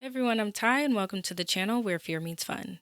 Everyone, I'm Ty and welcome to the channel where fear meets fun.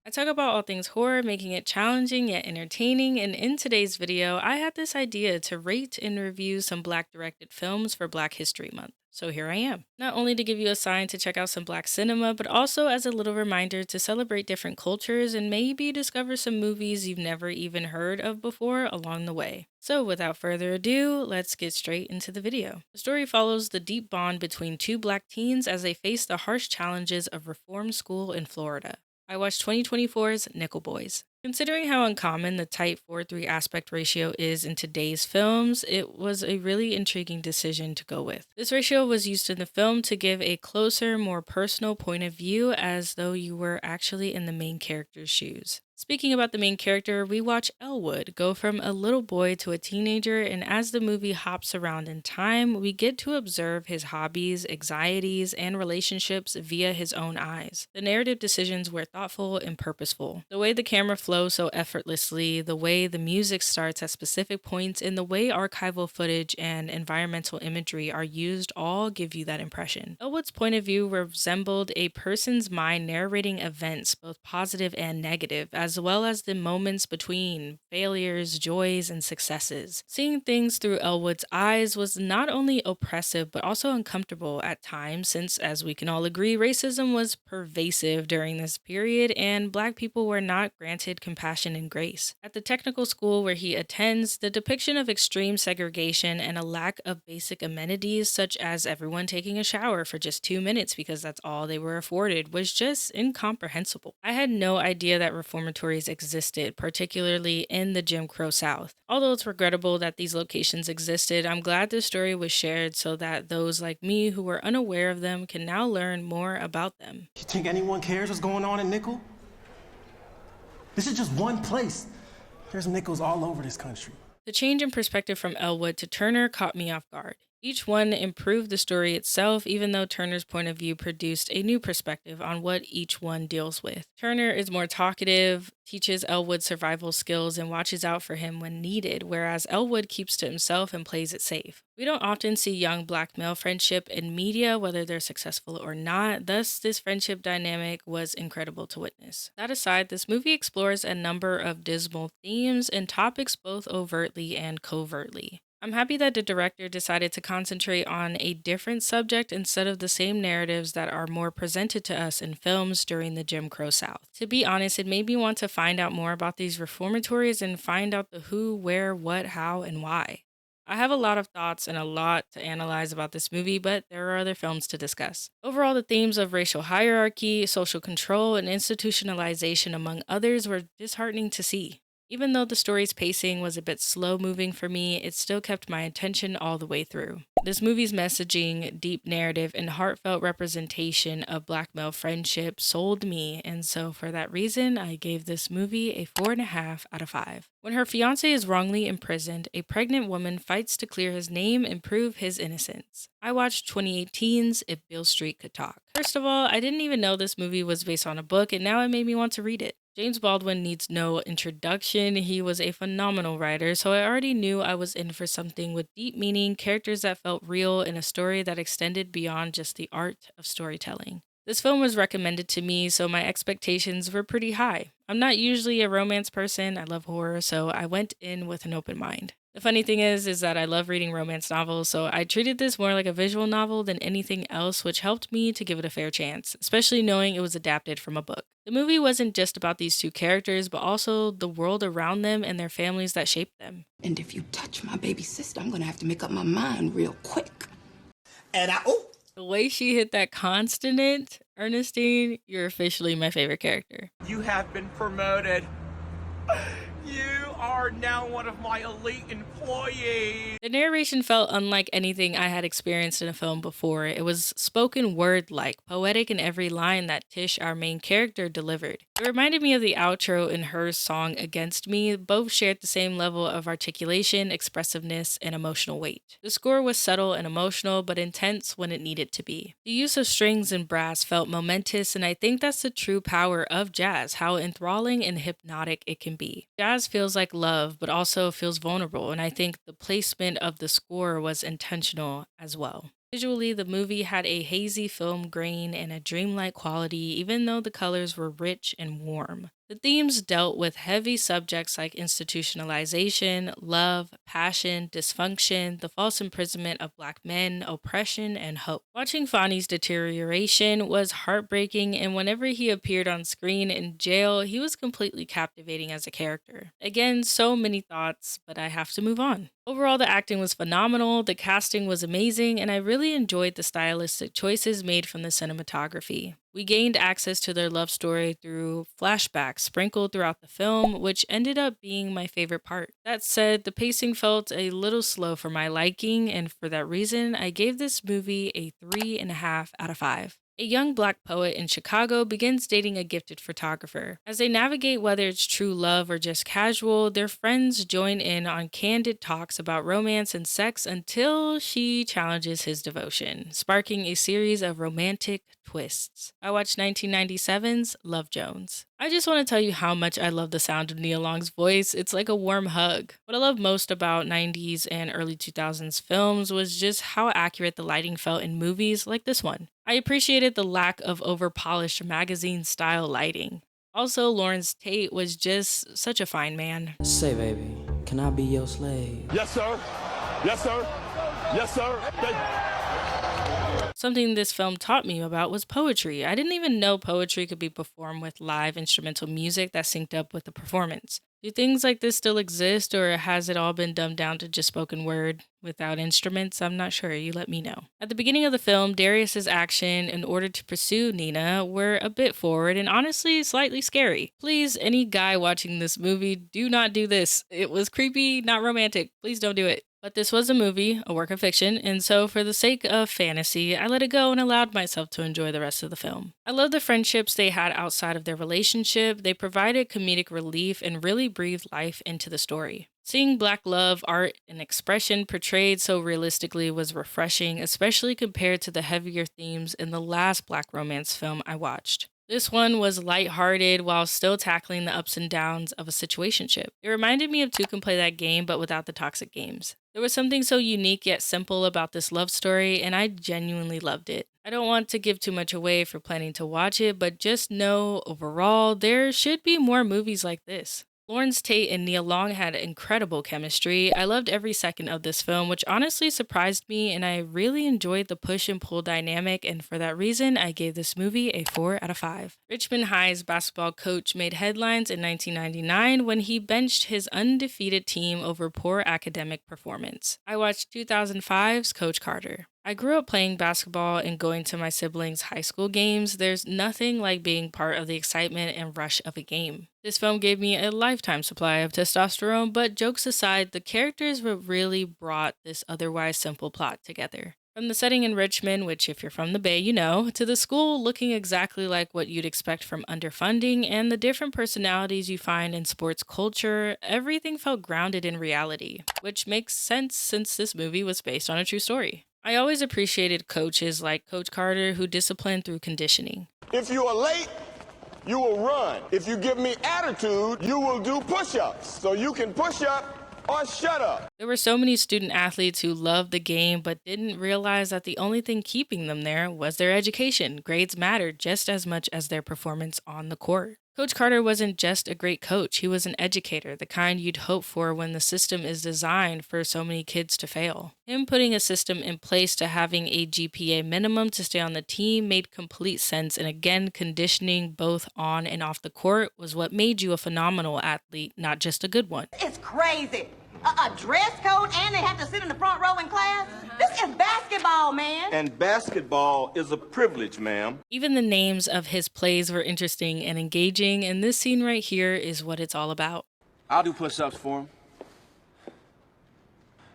I talk about all things horror, making it challenging yet entertaining, and in today's video, I had this idea to rate and review some Black directed films for Black History Month. So here I am. Not only to give you a sign to check out some Black cinema, but also as a little reminder to celebrate different cultures and maybe discover some movies you've never even heard of before along the way. So without further ado, let's get straight into the video. The story follows the deep bond between two Black teens as they face the harsh challenges of reform school in Florida. I watched 2024's Nickel Boys. Considering how uncommon the tight 4:3 aspect ratio is in today's films, it was a really intriguing decision to go with. This ratio was used in the film to give a closer, more personal point of view as though you were actually in the main character's shoes. Speaking about the main character, we watch Elwood go from a little boy to a teenager, and as the movie hops around in time, we get to observe his hobbies, anxieties, and relationships via his own eyes. The narrative decisions were thoughtful and purposeful. The way the camera flows so effortlessly, the way the music starts at specific points, and the way archival footage and environmental imagery are used all give you that impression. Elwood's point of view resembled a person's mind narrating events, both positive and negative, as well as the moments between failures, joys, and successes. Seeing things through Elwood's eyes was not only oppressive but also uncomfortable at times, since, as we can all agree, racism was pervasive during this period and Black people were not granted compassion and grace. At the technical school where he attends, the depiction of extreme segregation and a lack of basic amenities, such as everyone taking a shower for just 2 minutes because that's all they were afforded, was just incomprehensible. I had no idea that reformatories existed, particularly in the Jim Crow South. Although it's regrettable that these locations existed, I'm glad this story was shared so that those like me who were unaware of them can now learn more about them. You think anyone cares what's going on in Nickel? This is just one place. There's Nickels all over this country. The change in perspective from Elwood to Turner caught me off guard. Each one improved the story itself, even though Turner's point of view produced a new perspective on what each one deals with. Turner is more talkative, teaches Elwood survival skills, and watches out for him when needed, whereas Elwood keeps to himself and plays it safe. We don't often see young Black male friendship in media, whether they're successful or not, thus this friendship dynamic was incredible to witness. That aside, this movie explores a number of dismal themes and topics both overtly and covertly. I'm happy that the director decided to concentrate on a different subject instead of the same narratives that are more presented to us in films during the Jim Crow South. To be honest, it made me want to find out more about these reformatories and find out the who, where, what, how, and why. I have a lot of thoughts and a lot to analyze about this movie, but there are other films to discuss. Overall, the themes of racial hierarchy, social control, and institutionalization, among others, were disheartening to see. Even though the story's pacing was a bit slow moving for me, it still kept my attention all the way through. This movie's messaging, deep narrative, and heartfelt representation of Black male friendship sold me, and so for that reason, I gave this movie a 4.5 out of 5. When her fiance is wrongly imprisoned, a pregnant woman fights to clear his name and prove his innocence. I watched 2018's If Beale Street Could Talk. First of all, I didn't even know this movie was based on a book, and now it made me want to read it. James Baldwin needs no introduction. He was a phenomenal writer, so I already knew I was in for something with deep meaning, characters that felt real, and a story that extended beyond just the art of storytelling. This film was recommended to me, so my expectations were pretty high. I'm not usually a romance person, I love horror, so I went in with an open mind. The funny thing is that I love reading romance novels, so I treated this more like a visual novel than anything else, which helped me to give it a fair chance, especially knowing it was adapted from a book. The movie wasn't just about these two characters, but also the world around them and their families that shaped them. And if you touch my baby sister, I'm gonna have to make up my mind real quick. The way she hit that consonant, Ernestine, you're officially my favorite character. You have been promoted. You are now one of my elite employees. The narration felt unlike anything I had experienced in a film before. It was spoken word-like, poetic in every line that Tish, our main character, delivered. It reminded me of the outro in her song Against Me. Both shared the same level of articulation, expressiveness, and emotional weight. The score was subtle and emotional, but intense when it needed to be. The use of strings and brass felt momentous, and I think that's the true power of jazz, how enthralling and hypnotic it can be. Jazz feels like love, but also feels vulnerable, and I think the placement of the score was intentional as well. Visually, the movie had a hazy film grain and a dreamlike quality, even though the colors were rich and warm. The themes dealt with heavy subjects like institutionalization, love, passion, dysfunction, the false imprisonment of black men, oppression, and hope. Watching Fonny's deterioration was heartbreaking, and whenever he appeared on screen in jail, he was completely captivating as a character. Again, so many thoughts, but I have to move on. Overall, the acting was phenomenal, the casting was amazing, and I really enjoyed the stylistic choices made from the cinematography. We gained access to their love story through flashbacks sprinkled throughout the film, which ended up being my favorite part. That said, the pacing felt a little slow for my liking, and for that reason, I gave this movie a 3.5 out of 5. A young black poet in Chicago begins dating a gifted photographer. As they navigate whether it's true love or just casual, their friends join in on candid talks about romance and sex until she challenges his devotion, sparking a series of romantic twists. I watched 1997's Love Jones. I just want to tell you how much I love the sound of Nia Long's voice. It's like a warm hug. What I love most about 90s and early 2000s films was just how accurate the lighting felt in movies like this one. I appreciated the lack of over-polished magazine-style lighting. Also, Lawrence Tate was just such a fine man. Say, baby, can I be your slave? Yes, sir. Yes, sir. Yes, sir. Something this film taught me about was poetry. I didn't even know poetry could be performed with live instrumental music that synced up with the performance. Do things like this still exist, or has it all been dumbed down to just spoken word without instruments? I'm not sure. You let me know. At the beginning of the film, Darius's action in order to pursue Nina were a bit forward and honestly slightly scary. Please, any guy watching this movie, do not do this. It was creepy, not romantic. Please don't do it. But this was a movie, a work of fiction, and so for the sake of fantasy, I let it go and allowed myself to enjoy the rest of the film. I love the friendships they had outside of their relationship. They provided comedic relief and really breathed life into the story. Seeing black love, art, and expression portrayed so realistically was refreshing, especially compared to the heavier themes in the last black romance film I watched. This one was lighthearted while still tackling the ups and downs of a situationship. It reminded me of Two Can Play That Game, but without the toxic games. There was something so unique yet simple about this love story, and I genuinely loved it. I don't want to give too much away for planning to watch it, but just know, overall, there should be more movies like this. Lawrence Tate and Nia Long had incredible chemistry. I loved every second of this film, which honestly surprised me, and I really enjoyed the push and pull dynamic, and for that reason, I gave this movie a 4 out of 5. Richmond High's basketball coach made headlines in 1999 when he benched his undefeated team over poor academic performance. I watched 2005's Coach Carter. I grew up playing basketball and going to my siblings' high school games. There's nothing like being part of the excitement and rush of a game. This film gave me a lifetime supply of testosterone, but jokes aside, the characters really brought this otherwise simple plot together. From the setting in Richmond, which if you're from the Bay, you know, to the school looking exactly like what you'd expect from underfunding, and the different personalities you find in sports culture, everything felt grounded in reality, which makes sense since this movie was based on a true story. I always appreciated coaches like Coach Carter who disciplined through conditioning. If you are late, you will run. If you give me attitude, you will do push-ups. So you can push up or shut up. There were so many student athletes who loved the game but didn't realize that the only thing keeping them there was their education. Grades mattered just as much as their performance on the court. Coach Carter wasn't just a great coach, he was an educator, the kind you'd hope for when the system is designed for so many kids to fail. Him putting a system in place to having a GPA minimum to stay on the team made complete sense, and again, conditioning both on and off the court was what made you a phenomenal athlete, not just a good one. It's crazy. A dress code and they have to sit in the front row in class? This is basketball, man. And basketball is a privilege, ma'am. Even the names of his plays were interesting and engaging, and this scene right here is what it's all about. I'll do push-ups for him.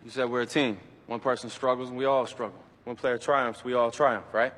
You said we're a team. One person struggles and we all struggle. One player triumphs, we all triumph, right?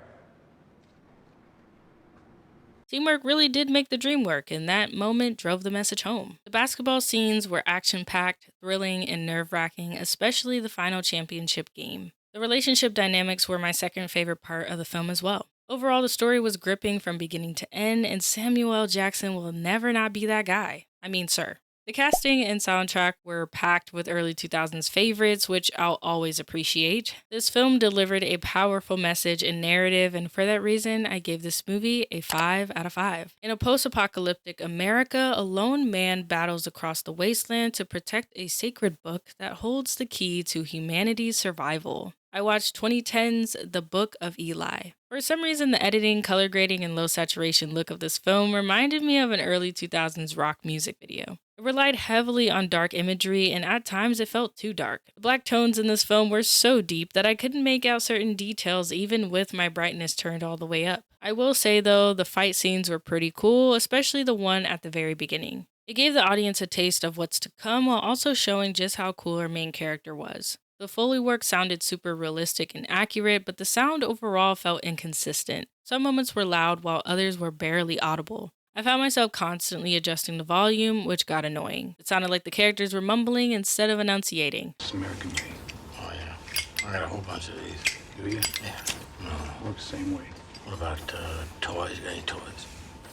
Teamwork really did make the dream work, and that moment drove the message home. The basketball scenes were action-packed, thrilling, and nerve-wracking, especially the final championship game. The relationship dynamics were my second favorite part of the film as well. Overall, the story was gripping from beginning to end, and Samuel L. Jackson will never not be that guy. I mean, sir. The casting and soundtrack were packed with early 2000s favorites, which I'll always appreciate. This film delivered a powerful message and narrative, and for that reason, I gave this movie a 5 out of 5. In a post-apocalyptic America, a lone man battles across the wasteland to protect a sacred book that holds the key to humanity's survival. I watched 2010's The Book of Eli. For some reason, the editing, color grading, and low saturation look of this film reminded me of an early 2000s rock music video. It relied heavily on dark imagery, and at times it felt too dark. The black tones in this film were so deep that I couldn't make out certain details even with my brightness turned all the way up. I will say though, the fight scenes were pretty cool, especially the one at the very beginning. It gave the audience a taste of what's to come while also showing just how cool our main character was. The Foley work sounded super realistic and accurate, but the sound overall felt inconsistent. Some moments were loud while others were barely audible. I found myself constantly adjusting the volume, which got annoying. It sounded like the characters were mumbling instead of enunciating. It's American made. Oh, yeah. I got a whole bunch of these. Do you? Yeah. No, works the same way. What about toys? Any toys?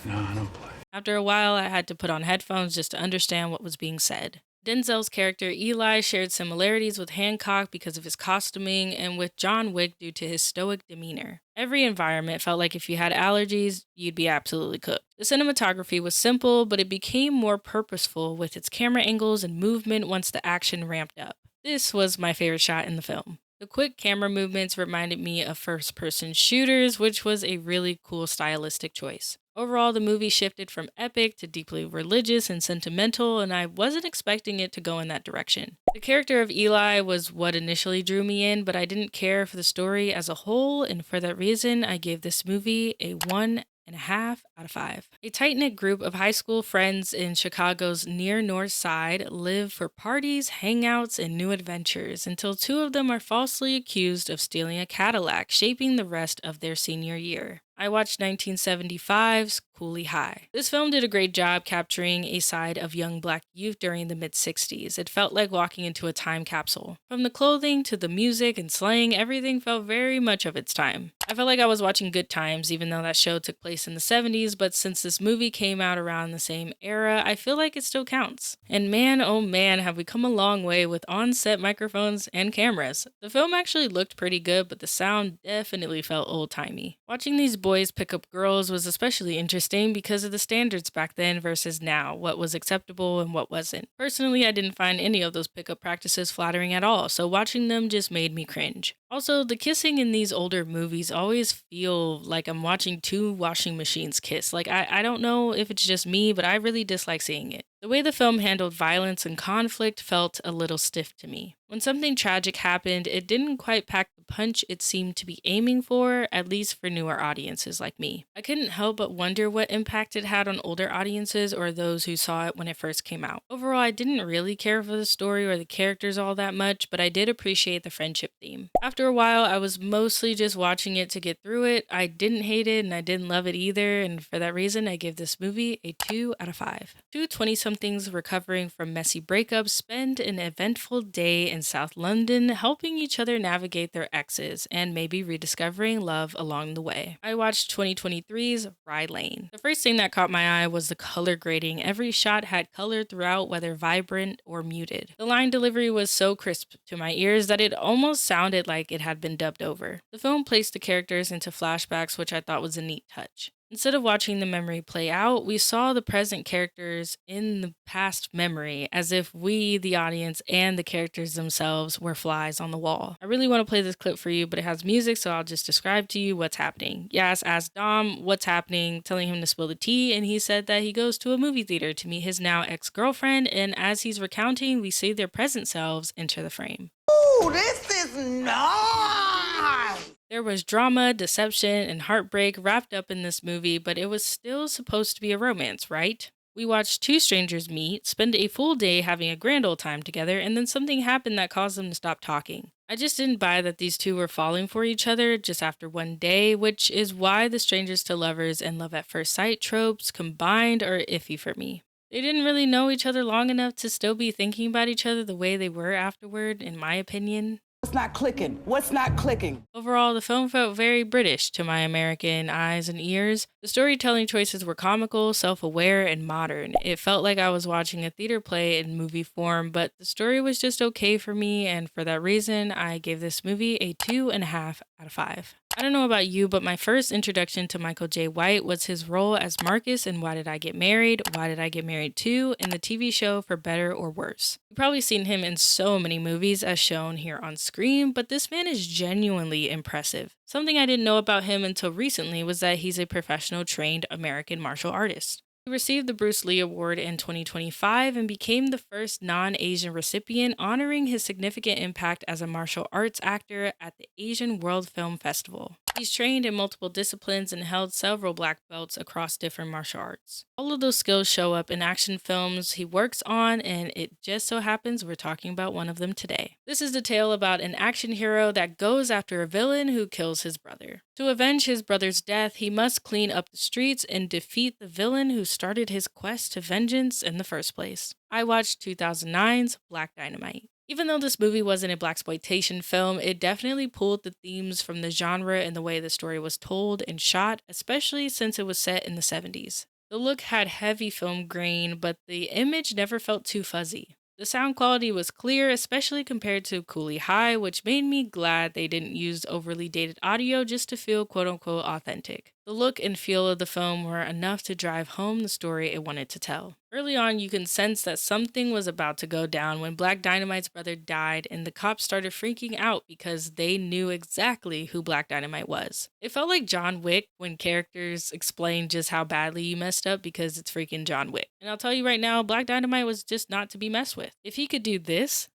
No, I don't play. After a while, I had to put on headphones just to understand what was being said. Denzel's character Eli shared similarities with Hancock because of his costuming and with John Wick due to his stoic demeanor. Every environment felt like if you had allergies, you'd be absolutely cooked. The cinematography was simple, but it became more purposeful with its camera angles and movement once the action ramped up. This was my favorite shot in the film. The quick camera movements reminded me of first-person shooters, which was a really cool stylistic choice. Overall, the movie shifted from epic to deeply religious and sentimental, and I wasn't expecting it to go in that direction. The character of Eli was what initially drew me in, but I didn't care for the story as a whole, and for that reason, I gave this movie a 1.5 out of 5. A tight-knit group of high school friends in Chicago's near North Side live for parties, hangouts, and new adventures until two of them are falsely accused of stealing a Cadillac, shaping the rest of their senior year. I watched 1975's Cooley High. This film did a great job capturing a side of young black youth during the mid-60s. It felt like walking into a time capsule. From the clothing to the music and slang, everything felt very much of its time. I felt like I was watching Good Times, even though that show took place in the 70s, but since this movie came out around the same era, I feel like it still counts. And man, oh man, have we come a long way with on-set microphones and cameras. The film actually looked pretty good, but the sound definitely felt old-timey. Watching these boys pick up girls was especially interesting because of the standards back then versus now, what was acceptable and what wasn't. Personally, I didn't find any of those pickup practices flattering at all, so watching them just made me cringe. Also, the kissing in these older movies always feel like I'm watching two washing machines kiss. Like, I don't know if it's just me, but I really dislike seeing it. The way the film handled violence and conflict felt a little stiff to me. When something tragic happened, it didn't quite pack the punch it seemed to be aiming for, at least for newer audiences like me. I couldn't help but wonder what impact it had on older audiences or those who saw it when it first came out. Overall, I didn't really care for the story or the characters all that much, but I did appreciate the friendship theme. After a while, I was mostly just watching it to get through it. I didn't hate it and I didn't love it either, and for that reason, I give this movie a 2 out of 5. Two 20-somethings recovering from messy breakups spend an eventful day in South London, helping each other navigate their exes and maybe rediscovering love along the way. I watched 2023's Rye Lane. The first thing that caught my eye was the color grading. Every shot had color throughout, whether vibrant or muted. The line delivery was so crisp to my ears that it almost sounded like it had been dubbed over. The film placed the characters into flashbacks, which I thought was a neat touch. Instead of watching the memory play out, we saw the present characters in the past memory, as if we, the audience, and the characters themselves were flies on the wall. I really want to play this clip for you, but it has music, so I'll just describe to you what's happening. Yas asked Dom what's happening, telling him to spill the tea, and he said that he goes to a movie theater to meet his now ex-girlfriend, and as he's recounting, we see their present selves enter the frame. Ooh, this is nice! There was drama, deception, and heartbreak wrapped up in this movie, but it was still supposed to be a romance, right? We watched two strangers meet, spend a full day having a grand old time together, and then something happened that caused them to stop talking. I just didn't buy that these two were falling for each other just after one day, which is why the strangers to lovers and love at first sight tropes combined are iffy for me. They didn't really know each other long enough to still be thinking about each other the way they were afterward, in my opinion. What's not clicking? What's not clicking? Overall, the film felt very British to my American eyes and ears. The storytelling choices were comical, self-aware, and modern. It felt like I was watching a theater play in movie form, but the story was just okay for me, and for that reason, I gave this movie a 2.5 out of 5. I don't know about you, but my first introduction to Michael J. White was his role as Marcus in Why Did I Get Married? Why Did I Get Married 2? In the TV show For Better or Worse. You've probably seen him in so many movies as shown here on screen, but this man is genuinely impressive. Something I didn't know about him until recently was that he's a professional trained American martial artist. He received the Bruce Lee Award in 2025 and became the first non-Asian recipient, honoring his significant impact as a martial arts actor at the Asian World Film Festival. He's trained in multiple disciplines and held several black belts across different martial arts. All of those skills show up in action films he works on, and it just so happens we're talking about one of them today. This is the tale about an action hero that goes after a villain who kills his brother. To avenge his brother's death, he must clean up the streets and defeat the villain who started his quest to vengeance in the first place. I watched 2009's Black Dynamite. Even though this movie wasn't a blaxploitation film, it definitely pulled the themes from the genre and the way the story was told and shot, especially since it was set in the 70s. The look had heavy film grain, but the image never felt too fuzzy. The sound quality was clear, especially compared to Cooley High, which made me glad they didn't use overly dated audio just to feel quote-unquote authentic. The look and feel of the film were enough to drive home the story it wanted to tell. Early on, you can sense that something was about to go down when Black Dynamite's brother died and the cops started freaking out because they knew exactly who Black Dynamite was. It felt like John Wick when characters explain just how badly you messed up because it's freaking John Wick. And I'll tell you right now, Black Dynamite was just not to be messed with. If he could do this,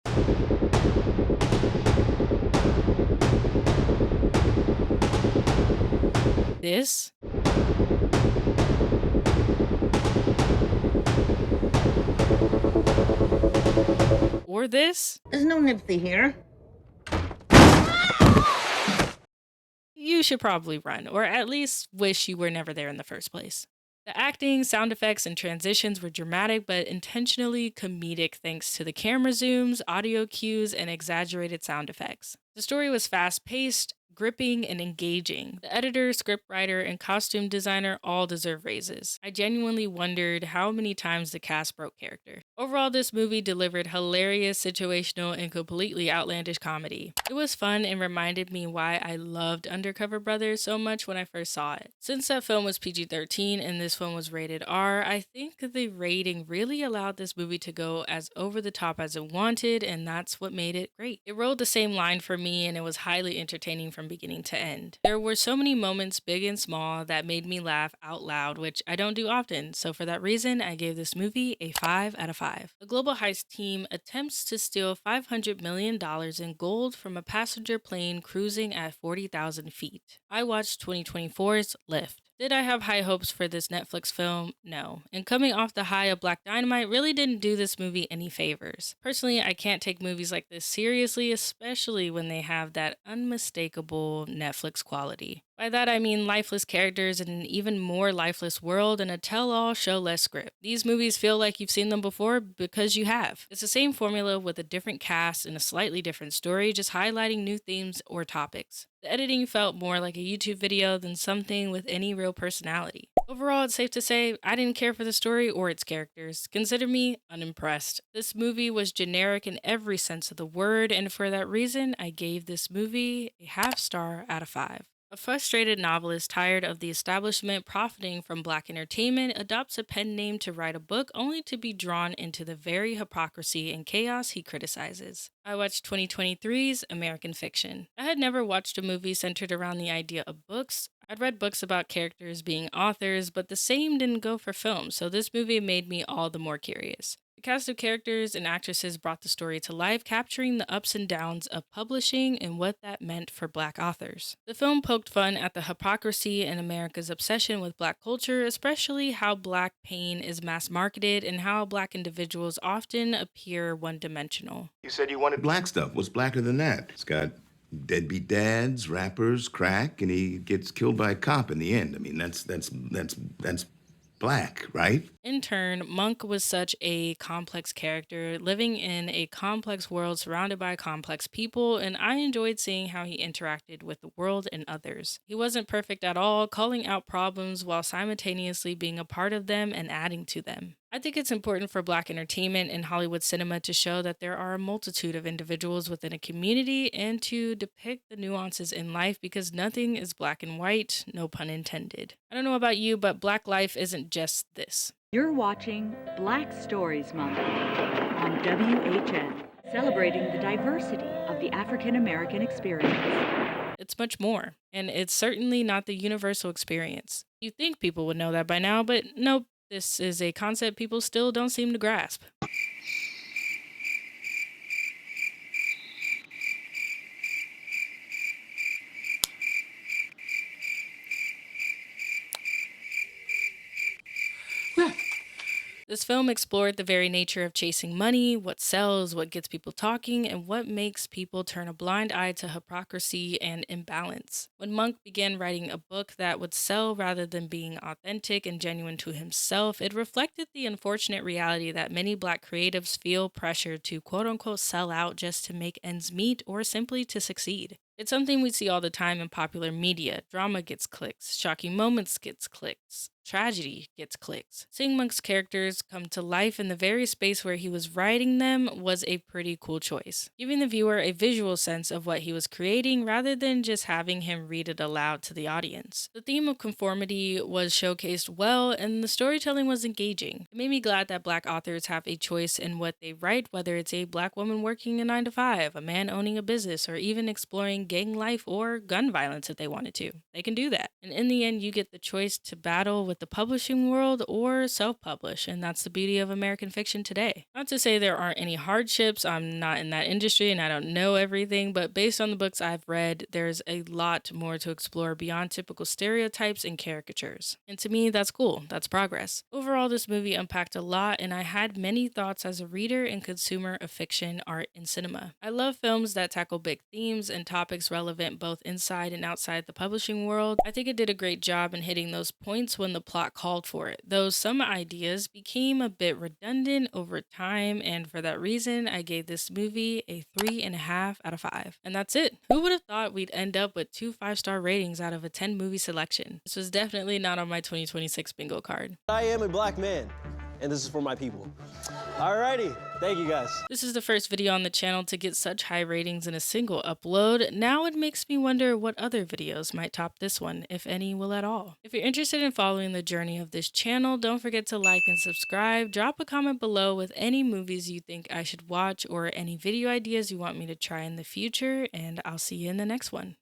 this, or this, There's no Nipsey here. you should probably run, or at least wish you were never there in the first place. The acting, sound effects, and transitions were dramatic but intentionally comedic thanks to the camera zooms, audio cues, and exaggerated sound effects. The story was fast-paced, gripping, and engaging. The editor, scriptwriter, and costume designer all deserve raises. I genuinely wondered how many times the cast broke character. Overall, this movie delivered hilarious, situational, and completely outlandish comedy. It was fun and reminded me why I loved Undercover Brothers so much when I first saw it. Since that film was PG-13 and this film was rated R, I think the rating really allowed this movie to go as over the top as it wanted, and that's what made it great. It rode the same line for me, and it was highly entertaining from beginning to end. There were so many moments, big and small, that made me laugh out loud, which I don't do often, so for that reason, I gave this movie a 5 out of 5. A global heist team attempts to steal $500 million in gold from a passenger plane cruising at 40,000 feet. I watched 2024's Lift. Did I have high hopes for this Netflix film? No. And coming off the high of Black Dynamite really didn't do this movie any favors. Personally, I can't take movies like this seriously, especially when they have that unmistakable Netflix quality. By that I mean lifeless characters in an even more lifeless world and a tell-all show-less script. These movies feel like you've seen them before because you have. It's the same formula with a different cast and a slightly different story, just highlighting new themes or topics. The editing felt more like a YouTube video than something with any real personality. Overall, it's safe to say I didn't care for the story or its characters. Consider me unimpressed. This movie was generic in every sense of the word, and for that reason, I gave this movie a half star out of 5. A frustrated novelist tired of the establishment profiting from black entertainment adopts a pen name to write a book only to be drawn into the very hypocrisy and chaos he criticizes. I watched 2023's American Fiction. I had never watched a movie centered around the idea of books. I'd read books about characters being authors, but the same didn't go for film, so this movie made me all the more curious. The cast of characters and actresses brought the story to life, capturing the ups and downs of publishing and what that meant for Black authors. The film poked fun at the hypocrisy and America's obsession with Black culture, especially how Black pain is mass-marketed and how Black individuals often appear one-dimensional. You said you wanted black stuff. What's blacker than that? It's got deadbeat dads, rappers, crack, and he gets killed by a cop in the end. I mean, that's black, right? In turn, Monk was such a complex character, living in a complex world surrounded by complex people, and I enjoyed seeing how he interacted with the world and others. He wasn't perfect at all, calling out problems while simultaneously being a part of them and adding to them. I think it's important for Black entertainment and Hollywood cinema to show that there are a multitude of individuals within a community and to depict the nuances in life because nothing is black and white, no pun intended. I don't know about you, but Black life isn't just this. You're watching Black Stories Month on WHN, celebrating the diversity of the African American experience. It's much more, and it's certainly not the universal experience. You think people would know that by now, but nope. This is a concept people still don't seem to grasp. This film explored the very nature of chasing money, what sells, what gets people talking, and what makes people turn a blind eye to hypocrisy and imbalance. When Monk began writing a book that would sell rather than being authentic and genuine to himself, it reflected the unfortunate reality that many Black creatives feel pressure to quote-unquote sell out just to make ends meet or simply to succeed. It's something we see all the time in popular media. Drama gets clicks, shocking moments gets clicks, tragedy gets clicks. Seeing Monk's characters come to life in the very space where he was writing them was a pretty cool choice, giving the viewer a visual sense of what he was creating rather than just having him read it aloud to the audience. The theme of conformity was showcased well, and the storytelling was engaging. It made me glad that Black authors have a choice in what they write, whether it's a Black woman working a 9 to 5, a man owning a business, or even exploring gang life or gun violence if they wanted to. They can do that. And in the end, you get the choice to battle with the publishing world or self-publish, and that's the beauty of American fiction today. Not to say there aren't any hardships, I'm not in that industry and I don't know everything, but based on the books I've read, there's a lot more to explore beyond typical stereotypes and caricatures. And to me, that's cool. That's progress. Overall, this movie unpacked a lot, and I had many thoughts as a reader and consumer of fiction, art, and cinema. I love films that tackle big themes and topics relevant both inside and outside the publishing world. I think it did a great job in hitting those points when the plot called for it, though some ideas became a bit redundant over time, and for that reason, I gave this movie a 3.5 out of 5. And that's it. Who would have thought we'd end up with 2 5-star ratings out of a 10 movie selection? This was definitely not on my 2026 bingo card. I am a Black man, and this is for my people. Alrighty, thank you guys. This is the first video on the channel to get such high ratings in a single upload. Now it makes me wonder what other videos might top this one, if any will at all. If you're interested in following the journey of this channel, don't forget to like and subscribe. Drop a comment below with any movies you think I should watch or any video ideas you want me to try in the future, and I'll see you in the next one.